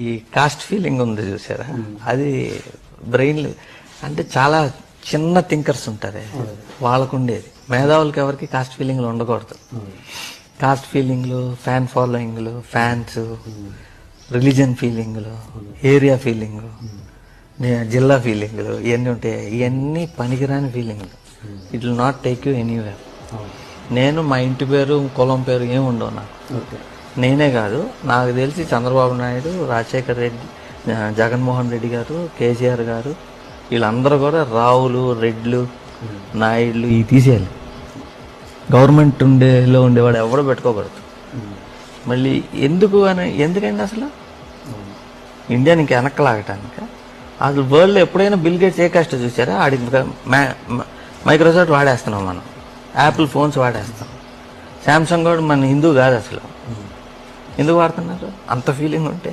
ఈ caste feeling ఉంది చూసారా, అది బ్రెయిన్ అంటే చాలా చిన్న థింకర్స్ ఉంటారే వాళ్ళకు ఉండేది. మేధావులకి ఎవరికి కాస్ట్ ఫీలింగ్లు ఉండకూడదు. కాస్ట్ ఫీలింగ్లు, ఫ్యాన్ ఫాలోయింగ్లు, ఫ్యాన్స్, రిలీజన్ ఫీలింగ్లు, ఏరియా ఫీలింగ్లు, జిల్లా ఫీలింగ్లు, ఇవన్నీ ఉంటాయి. ఇవన్నీ పనికిరాని ఫీలింగ్లు. It will not take you anywhere. నేను మా ఇంటి పేరు, కులం పేరు ఏమి ఉండవు నాకు. నేనే కాదు, నాకు తెలిసి చంద్రబాబు నాయుడు, రాజశేఖర్ రెడ్డి, జగన్మోహన్ రెడ్డి గారు, కేసీఆర్ గారు, వీళ్ళందరూ కూడా రావులు, రెడ్లు, నాయుడులు ఇవి తీసేయాలి. గవర్నమెంట్ ఉండేవాడు ఎవడో పెట్టుకోకూడదు. మళ్ళీ ఎందుకండి అసలు ఇండియాని ఇంకా వెనక్కలాగటానికి? అసలు వరల్డ్లో ఎప్పుడైనా బిల్ గేట్స్ ఏ కష్టం చూసారా? ఆడికి మైక్రోసాఫ్ట్ వాడేస్తున్నాం, మనం యాపిల్ ఫోన్స్ వాడేస్తాం. శాంసంగ్ కూడా మన హిందూ కాదు అసలు. ఎందుకు వాడుతున్నారు అంత ఫీలింగ్ ఉంటే?